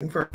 For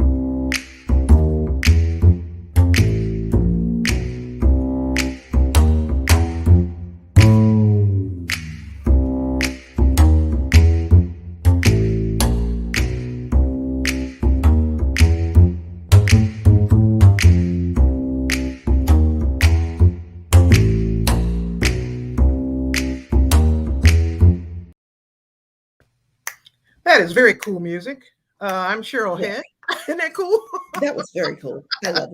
that is very cool music. I'm Cheryl Yeah, Head. Isn't that cool? that was very cool. I love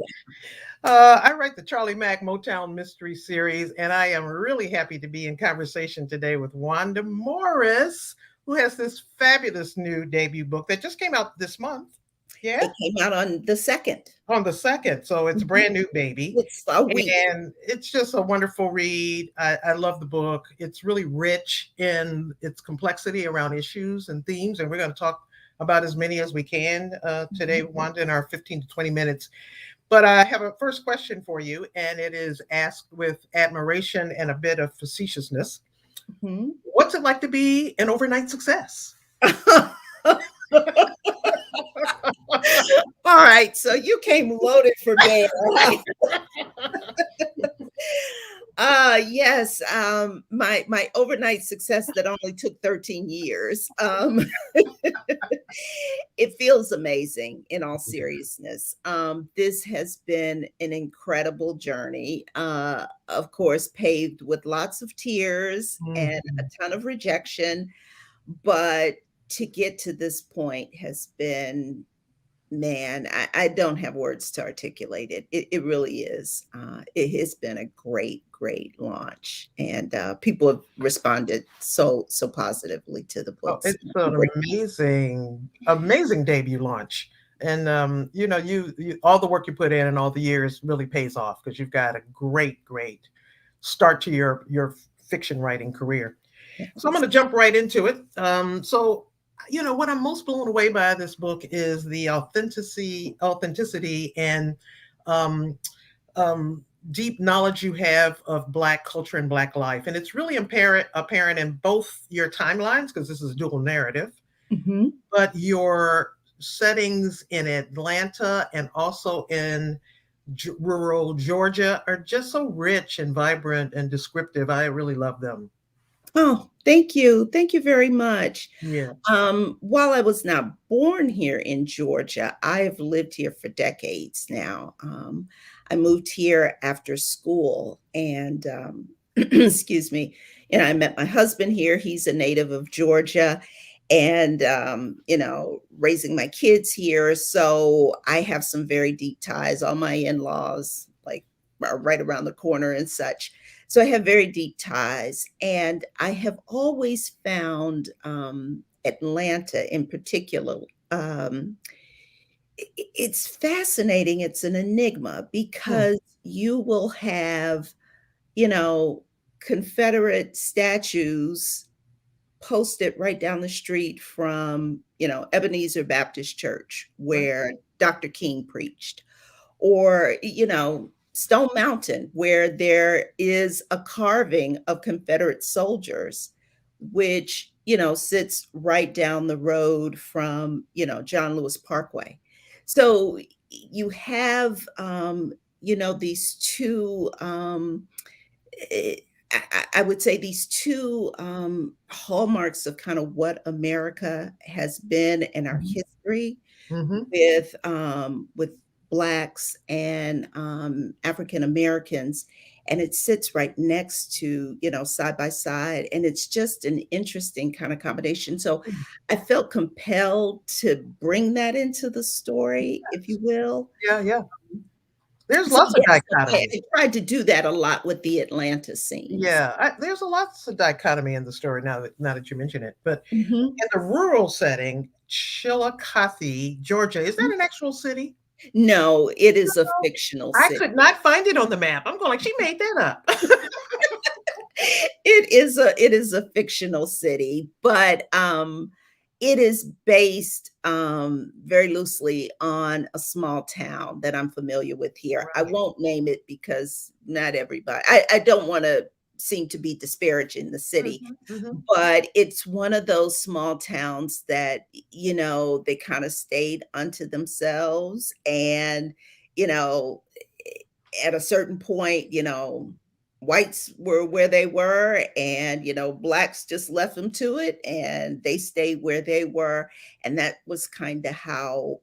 that. I write the Charlie Mack Motown Mystery Series, and I am really happy to be in conversation today with Wanda Morris, who has this fabulous new debut book that just came out this month. Yeah, It came out on the 2nd. on the second. So it's a Mhm. brand new baby. It's a week. And it's just a wonderful read. I love the book. It's really rich in its complexity around issues and themes. And we're going to talk about as many as we can today, Mhm. Wanda, in our 15 to 20 minutes. But I have a first question for you, and it is asked with admiration and a bit of facetiousness. Mhm. What's it like to be an overnight success? All right, so you came loaded for bear. Yes, my overnight success that only took 13 years. It feels amazing in all seriousness. This has been an incredible journey, of course, paved with lots of tears and a Mhm. ton of rejection, but to get to this point has been, man, I don't have words to articulate it. It really is. It has been a great, great launch, and people have responded so positively to the Oh, books. it's an amazing, amazing debut launch. And you all the work you put in and all the years really pays off because you've got a great, great start to your fiction writing career. So I'm going Yes. to jump right into it. What I'm most blown away by this book is the authenticity and um, um, deep knowledge you have of Black culture and Black life, and it's really apparent in both your timelines because this is a dual narrative, Mhm. but your settings in Atlanta and also in rural Georgia are just so rich and vibrant and descriptive. I really love them. Oh, thank you. Thank you very much. Yeah. While I was not born here in Georgia, I have lived here for decades now. I moved here after school and, excuse me, and I met my husband here. He's a native of Georgia and, raising my kids here. So I have some very deep ties. All my in-laws, like, are right around the corner and such. So I have very deep ties, and I have always found Atlanta in particular. It's fascinating. It's an enigma Hmm. because you will have, you know, Confederate statues posted right down the street from, Ebenezer Baptist Church, Right. where Dr. King preached, or Stone Mountain, where there is a carving of Confederate soldiers, which sits right down the road from John Lewis Parkway. So you have these two eh, I would say these two hallmarks of kind of what America has been in our Mhm. history Mhm. with Blacks and African Americans, and it sits right next to, side by side, and it's just an interesting kind of combination. So I felt compelled to bring that into the story, if you will. Yeah, yeah. There's So lots of yes, dichotomy. I tried to do that a lot with the Atlanta scenes. Yeah, there's a lots of dichotomy in the story now that you mention it. But Mhm. in the rural setting, Chillicothe, Georgia, is that an actual city? No, it is a fictional I city. could not find it on the map. I'm going like she made that up. It is a fictional city, but it is based very loosely on a small town that I'm familiar with here. I Right. won't name it because not everybody. I don't want to seem to be disparaging the city, Mhm, mhm. but it's one of those small towns that, they kind of stayed unto themselves. And, you know, at a certain point, whites were where they were, and, blacks just left them to it, and they stayed where they were. And that was kind of how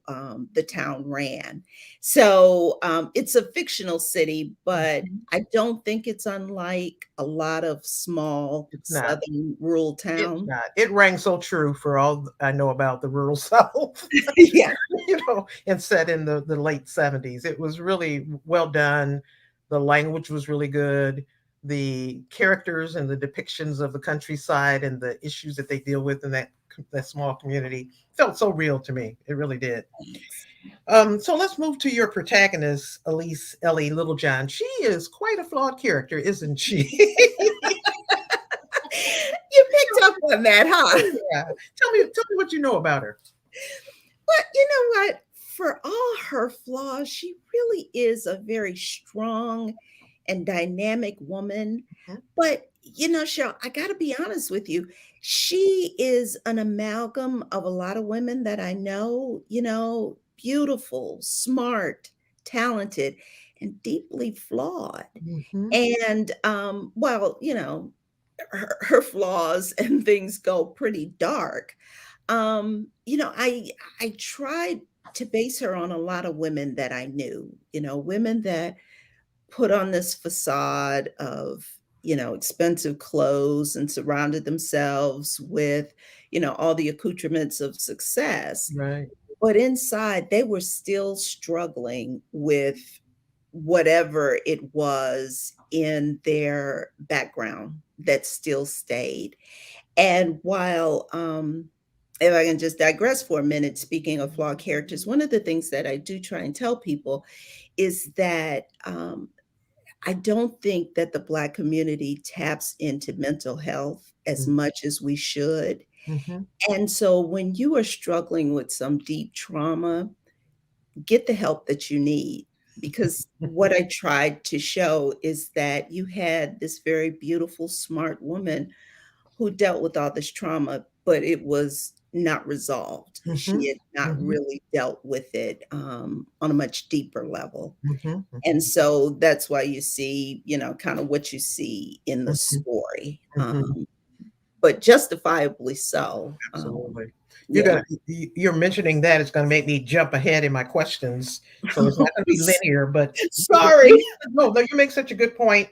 the town ran. So it's a fictional city, but Mhm. I don't think it's unlike a lot of small It's not. southern rural It's town. not. It rang so true for all I know about the rural South, Yeah. and set in the late 70s. It was really well done. The language was really good. The characters and the depictions of the countryside and the issues that they deal with in that small community felt so real to me. It really did. Thanks. So let's move to your protagonist, Elise Ellie Littlejohn. She is quite a flawed character, isn't she? You picked up on that, huh? Yeah. Tell me what you know about her. But you know what? For all her flaws, she really is a very strong and dynamic woman. Mhm. But, Cheryl, I got to be honest with you. She is an amalgam of a lot of women that I know, beautiful, smart, talented, and deeply flawed. Mhm. And well, her flaws and things go pretty dark. I tried to base her on a lot of women that I knew, women that put on this facade of, expensive clothes and surrounded themselves with, all the accoutrements of success. Right. But inside, they were still struggling with whatever it was in their background that still stayed. And while, if I can just digress for a minute, speaking of flawed characters, one of the things that I do try and tell people is that I don't think that the Black community taps into mental health as much as we should. Mhm. And so when you are struggling with some deep trauma, get the help that you need. Because what I tried to show is that you had this very beautiful, smart woman who dealt with all this trauma, but it was not resolved. She Mhm. had not Mhm. really dealt with it on a much deeper level. Mhm. And so that's why you see, kind of what you see in the Mhm. story, Mhm. but justifiably so. Absolutely. You're Yeah. gonna you're mentioning that it's gonna make me jump ahead in my questions, so it's not gonna be linear. But Sorry. no, you make such a good point.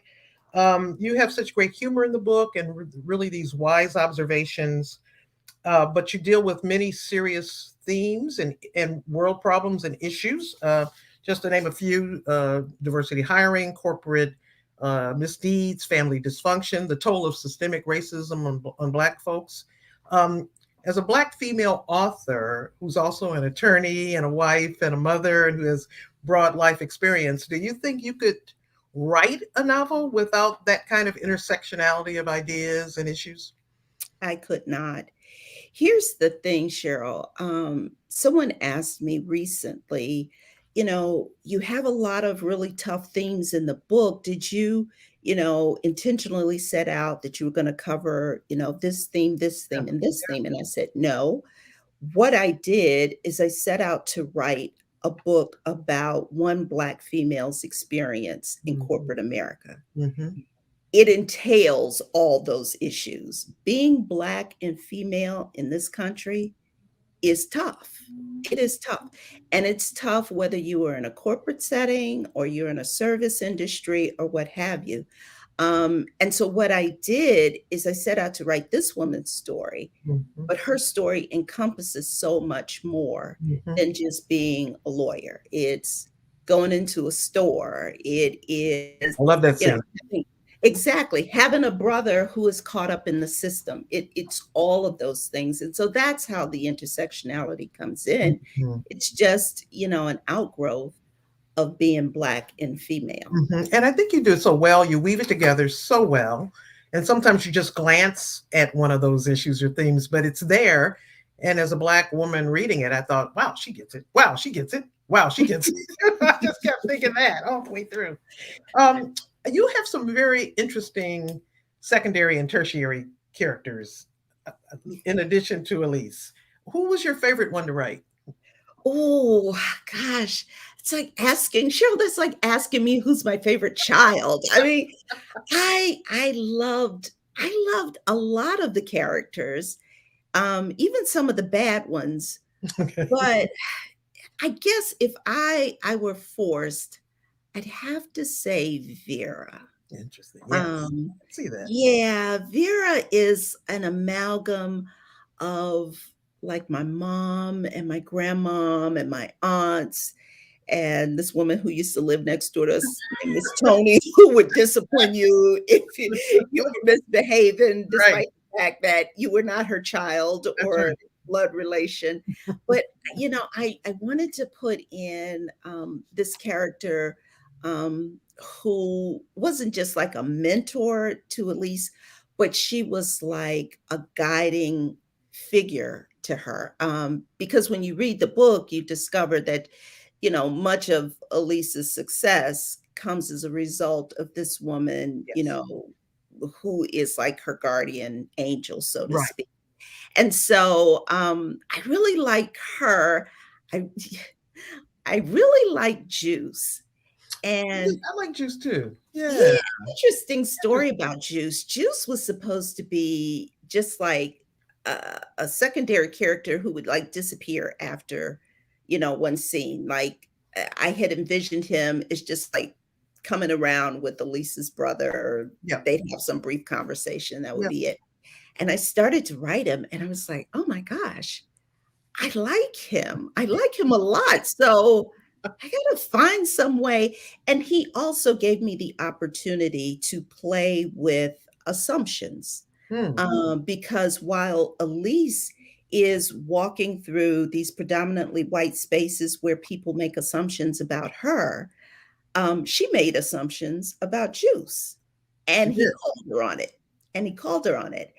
You have such great humor in the book, and really these wise observations. But you deal with many serious themes and world problems and issues. Just to name a few: diversity hiring, corporate misdeeds, family dysfunction, the toll of systemic racism on Black folks. Um, as a Black female author who's also an attorney and a wife and a mother and who has broad life experience, do you think you could write a novel without that kind of intersectionality of ideas and issues? I could not. Here's the thing, Cheryl. Someone asked me recently, you have a lot of really tough themes in the book. Did you, intentionally set out that you were going to cover, this Yeah. theme, and this theme? And I said, no. What I did is I set out to write a book about one Black female's experience in Mhm. corporate America. Mhm. It entails all those issues. Being Black and female in this country is tough. It is tough. And it's tough whether you are in a corporate setting or you're in a service industry or what have you. And so what I did is I set out to write this woman's story, Mhm. but her story encompasses so much more Mhm. than just being a lawyer. It's going into a store. It is, I love that scene. having, exactly, having a brother who is caught up in the system. It's all of those things. And so that's how the intersectionality comes in. Mhm. It's just, an outgrowth of being Black and female. Mhm. And I think you do it so well. You weave it together so well. And sometimes you just glance at one of those issues or themes, but it's there. And as a Black woman reading it, I thought, wow, she gets it. Wow, she gets it. Wow, she gets it. I just kept thinking that all the way through. Um, you have some very interesting secondary and tertiary characters in addition to Elise. Who was your favorite one to write? Oh gosh, it's like asking Cheryl. That's like asking me who's my favorite child. I mean, I loved a lot of the characters, even some of the bad ones. Okay. But I guess if I were forced, I'd have to say Vera. Interesting. Yes. Um, I see that. yeah, Vera is an amalgam of like my mom and my grandmom and my aunts and this woman who used to live next door to us, named Miss Tony, who would discipline you if you were misbehaving, Right. despite the fact that you were not her child That's or right. blood relation. But I wanted to put in this character who wasn't just like a mentor to Elise, but she was like a guiding figure to her. Because when you read the book, you discover that much of Elise's success comes as a result of this woman, Yes. who is like her guardian angel, so to Right. speak. And so I really like her. I I really like Juice. And I like Juice too. Yeah. yeah, interesting story about Juice. Juice was supposed to be just like a secondary character who would like disappear after, one scene. Like I had envisioned him as just like coming around with Elise's brother, or Yep. they'd have some brief conversation. That would Yep. be it. And I started to write him, and I was like, oh my gosh, I like him. I like him a lot. So I got to find some way. And he also gave me the opportunity to play with assumptions. Hmm. Because while Elise is walking through these predominantly white spaces where people make assumptions about her, she made assumptions about Juice. She And he did. called her on it. And he called her on it.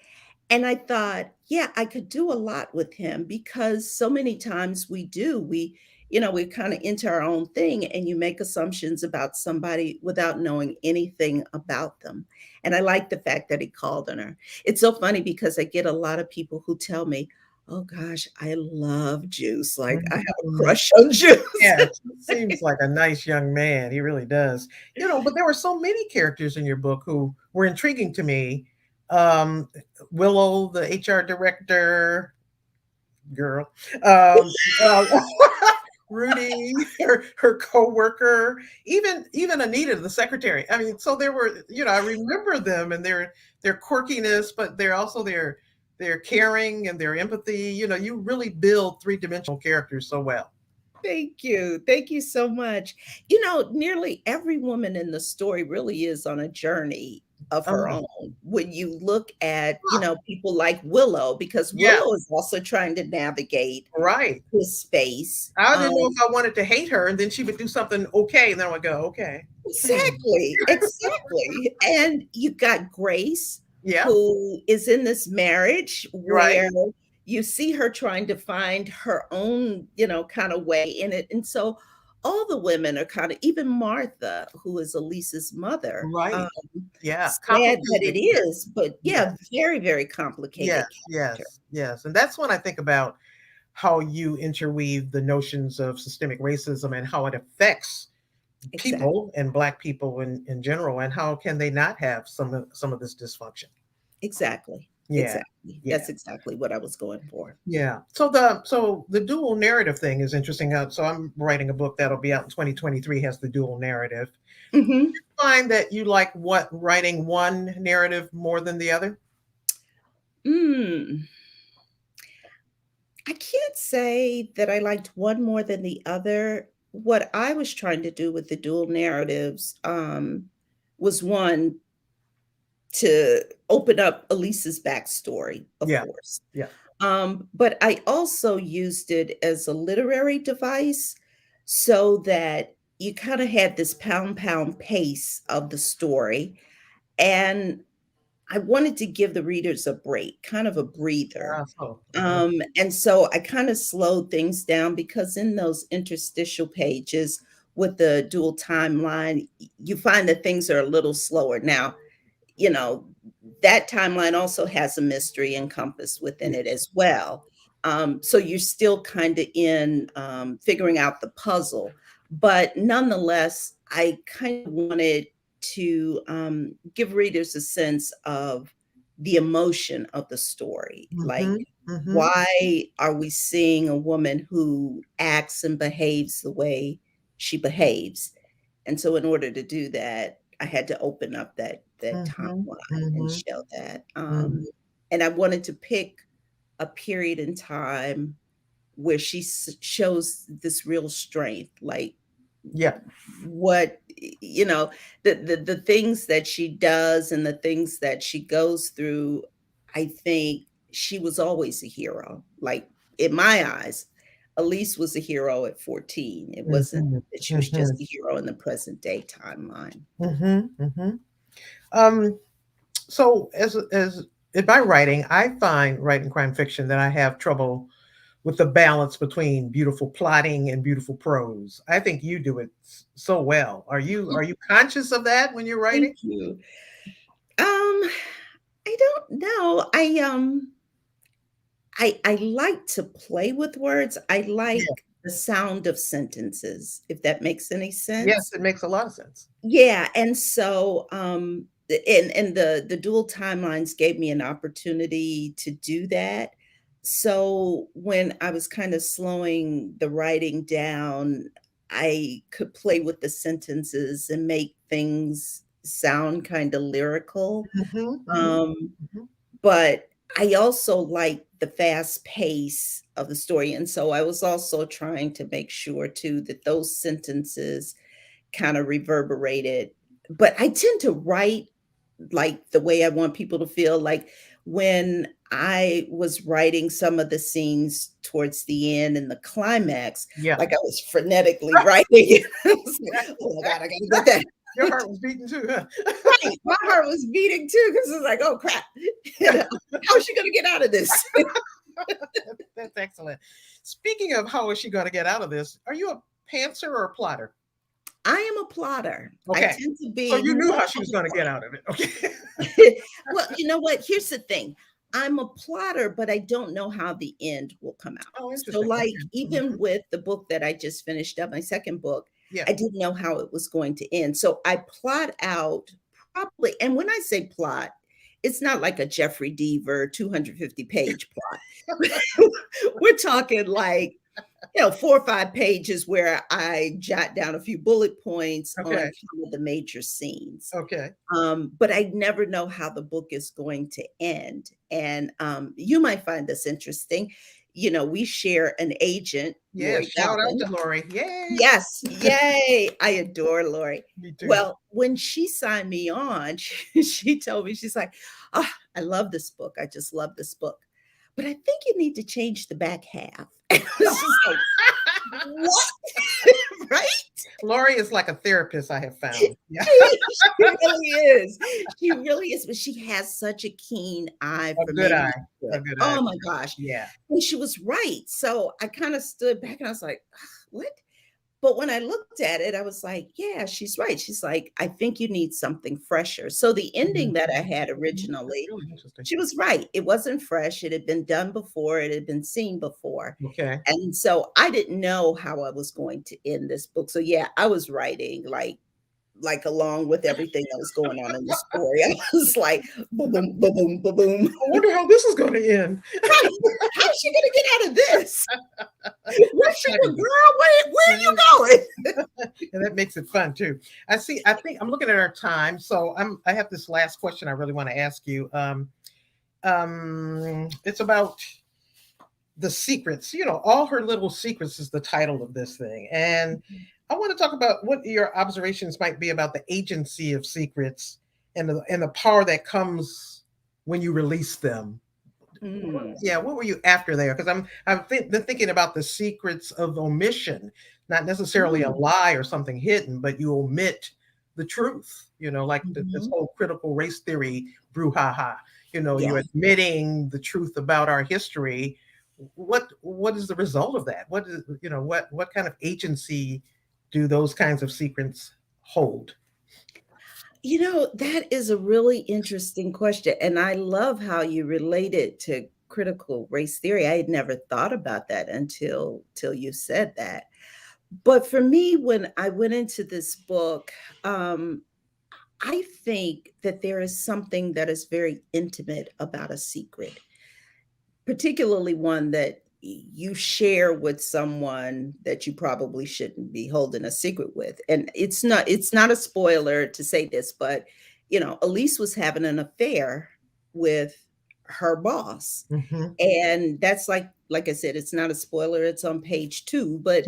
And I thought, yeah, I could do a lot with him because so many times we kind of into our own thing and you make assumptions about somebody without knowing anything about them. And I like the fact that he called on her. It's so funny because I get a lot of people who tell me, oh gosh, I love Juice. Like I have a Mhm. crush on Juice. Yeah, he seems like a nice young man. He really does. But there were so many characters in your book who were intriguing to me. Um, Willow, the HR director, girl. Um, uh, Rudy, her co-worker, even Anita, the secretary. I mean, so there were, I remember them and their quirkiness, but they're also their caring and their empathy. You really build three-dimensional characters so well. Thank you. Thank you so much. Nearly every woman in the story really is on a journey of her Oh, own. When you look at, ah, people like Willow, because yeah, Willow is also trying to navigate right. this space. I didn't know if I wanted to hate her, and then she would do something okay, and then I would go, okay. Hmm. Exactly, exactly. And you got Grace, Yeah, who is in this marriage right, where you see her trying to find her own, kind of way in it. And so all the women are kind of, even Martha, who is Elise's mother, right. Yeah, sad that complicated it character. is, but Yes, yeah, very, very complicated yes, character. yes, yes. And that's when I think about how you interweave the notions of systemic racism and how it affects Exactly. people and Black people in general, and how can they not have some of this dysfunction? Exactly. Yeah, Exactly. yeah. That's exactly what I was going for. Yeah. So the dual narrative thing is interesting. So I'm writing a book that'll be out in 2023 has the dual narrative. Mhm. Find that you like what writing one narrative more than the other? Mm. I can't say that I liked one more than the other. What I was trying to do with the dual narratives was one to open up Elisa's backstory, of Yeah. course. Yeah. But I also used it as a literary device so that you kind of had this pound pace of the story. And I wanted to give the readers a break, kind of a breather. So And so I kind of slowed things down because in those interstitial pages with the dual timeline, you find that things are a little slower. Now, that timeline also has a mystery encompassed within it Yes. as well. So you're still kind of in figuring out the puzzle. But nonetheless, I kind of wanted to give readers a sense of the emotion of the story. Like, Mm-hmm. Mm-hmm. why are we seeing a woman who acts and behaves the way she behaves? And so in order to do that, I had to open up that Mm-hmm. timeline and Mm-hmm. show that. Mm-hmm. And I wanted to pick a period in time where she shows this real strength, like Yeah. what the things that she does and the things that she goes through. I think she was always a hero. Like, in my eyes, Elise was a hero at 14. It wasn't Mm-hmm. that she was just Mm-hmm. a hero in the present day timeline. Mm-hmm. Mm-hmm. Um, so as in my writing, I find writing crime fiction that I have trouble with the balance between beautiful plotting and beautiful prose. I think you do it so well. Are you conscious of that when you're writing? Thank you. I don't know. I like to play with words. I Yeah. like the sound of sentences, if that makes any Yes, sense. it makes a lot of sense. Yeah, and so, and the dual timelines gave me an opportunity to do that. So when I was kind of slowing the writing down, I could play with the sentences and make things sound kind of lyrical. Mhm, mhm, Um, mhm, but I also like the fast pace of the story, and so I was also trying to make sure too that those sentences kind of reverberated. But I tend to write like the way I want people to feel. Like, when I was writing some of the scenes towards the end and the climax, yeah. like I was frenetically writing. I was like, oh my God, I gotta get Your that. heart was beating too, huh? Right. My heart was beating too, because it's like, oh crap. You know, how's she gonna get out of this? That's excellent. Speaking of how is she gonna get out of this, are you a pantser or a plotter? I am a plotter. I Okay. tend to So be you knew more how she of was a gonna get out of it. Okay. well, you know what? Here's the thing. I'm a plotter, but I don't know how the end will come out. Oh, So, interesting. like, Okay. even Mhm. with the book that I just finished up, my second book, Yeah. I didn't know how it was going to end. So, I plot out probably, and when I say plot, it's not like a Jeffrey Deaver 250-page plot. We're talking like, 4 or 5 pages where I jot down a few bullet points on Okay. some of the major scenes. Okay. But I never know how the book is going to end. And you might find this interesting. We share an agent, Yeah. Lori Shout out Galvin. to Lori. Yay. Yes, yay! I adore Lori. Me too. Well, when she signed me on, she told me, she's like, "Oh, I love this book. I just love this book. But I think you need to change the back half." And I was just like, "What?" Right? Lori is like a therapist, I have found. Yeah. She really is. She really is, but she has such a keen eye A for good eye. A manuscript. good eye. Oh my gosh. Yeah. And she was right. So I kind of stood back and I was like, "Ah, what?" But when I looked at it, I was like, yeah, she's right. She's like, I think you need something fresher. So the Mhm, ending that I mhm, had mhm. That's originally, really interesting. she was right. It wasn't fresh. It had been done before, it had been seen before. Okay. And so I didn't know how I was going to end this book. So yeah, I was writing like along with everything that was going on in the story. I was like, boom, boom, boom, boom, boom, boom. I wonder how this is gonna end. Right. How's she gonna get out of this? Where's That's she going, fabulous. girl? Where are you going? And that makes it fun too. I think I'm looking at our time, so I have this last question I really want to ask you. It's about the secrets. All her little secrets is the title of this thing, and I want to talk about what your observations might be about the agency of secrets and the power that comes when you release them. Mm, Yeah, what were you after there? Because been thinking about the secrets of omission, not necessarily a mm, lie or something hidden, but you omit the truth. Like this mhm. whole critical race theory brouhaha. Yeah. You're admitting the truth about our history. What is the result of that? What kind of agency do those kinds of secrets hold? That is a really interesting question. And I love how you relate it to critical race theory. I had never thought about that until till you said that. But for me, when I went into this book, um, I think that there is something that is very intimate about a secret, particularly one that you share with someone that you probably shouldn't be holding a secret with. And it's not a spoiler to say this, but Elise was having an affair with her boss. Hmm. And that's like I said, it's not a spoiler, it's on page 2, but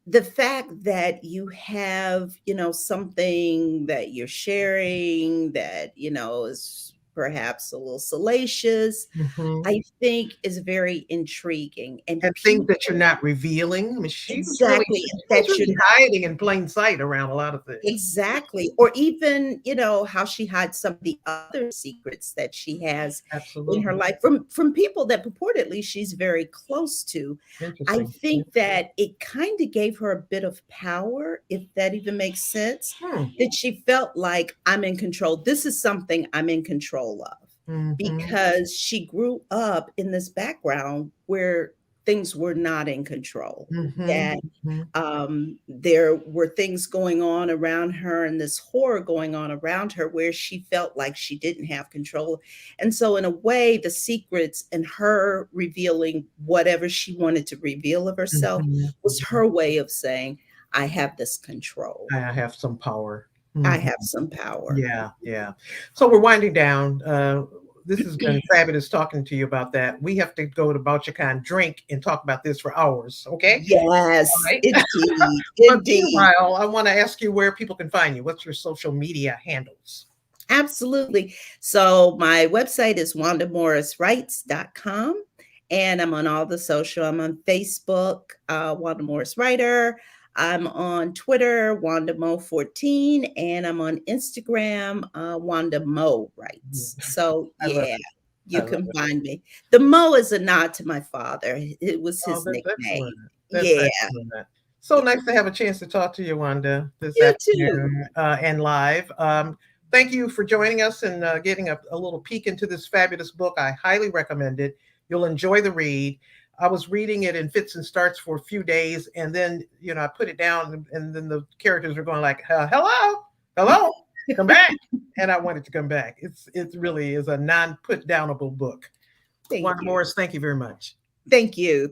the fact that you have, something that you're sharing that, is perhaps a little salacious, Hmm. I think is very intriguing, and And things that you're people not revealing. I mean, exactly, she was that you're really not hiding in plain sight around a lot of things. exactly, or even, how she hides some of the other secrets that she has in her Absolutely. life from people that purportedly she's very close to. I Interesting. think that it kind of gave her a bit of power, if that even makes sense, Hmm. that she felt like I'm in control. This is something I'm in control of Hmm. because she grew up in this background where things were not in control. Hmm. That Hmm. there were things going on around her and this horror going on around her where she felt like she didn't have control. And so, in a way, the secrets and her revealing whatever she wanted to reveal of herself was Hmm. her way of saying, I have this control. I have some power. I Mhm. have some power. Yeah, yeah. So we're winding down. This has been fabulous talking to you about that. We have to go to Bauchicon drink and talk about this for hours. Okay. All Yes, right. indeed. But Indeed. meanwhile, I want to ask you where people can find you. What's your social media handles? Absolutely. So my website is wandamorriswrites.com, and I'm on all the social. I'm on Facebook, Wanda Morris Writer. I'm on Twitter, WandaMo14, and I'm on Instagram, Wanda Mo Yeah, Writes. So I love yeah, it. I you love can it. find me. The Mo is a nod to my father. It was Oh, his that's excellent. nickname. That's Yeah, excellent. So yeah. nice to have a chance to talk to you, Wanda, this You too. afternoon and live. Thank you for joining us and getting a little peek into this fabulous book. I highly recommend it. You'll enjoy the read. I was reading it in fits and starts for a few days, and then I put it down, and then the characters were going like, "Hello, hello, come back," and I wanted to come back. It really is a non put downable book. Thank Wanda you. Morris, thank you very much. Thank you.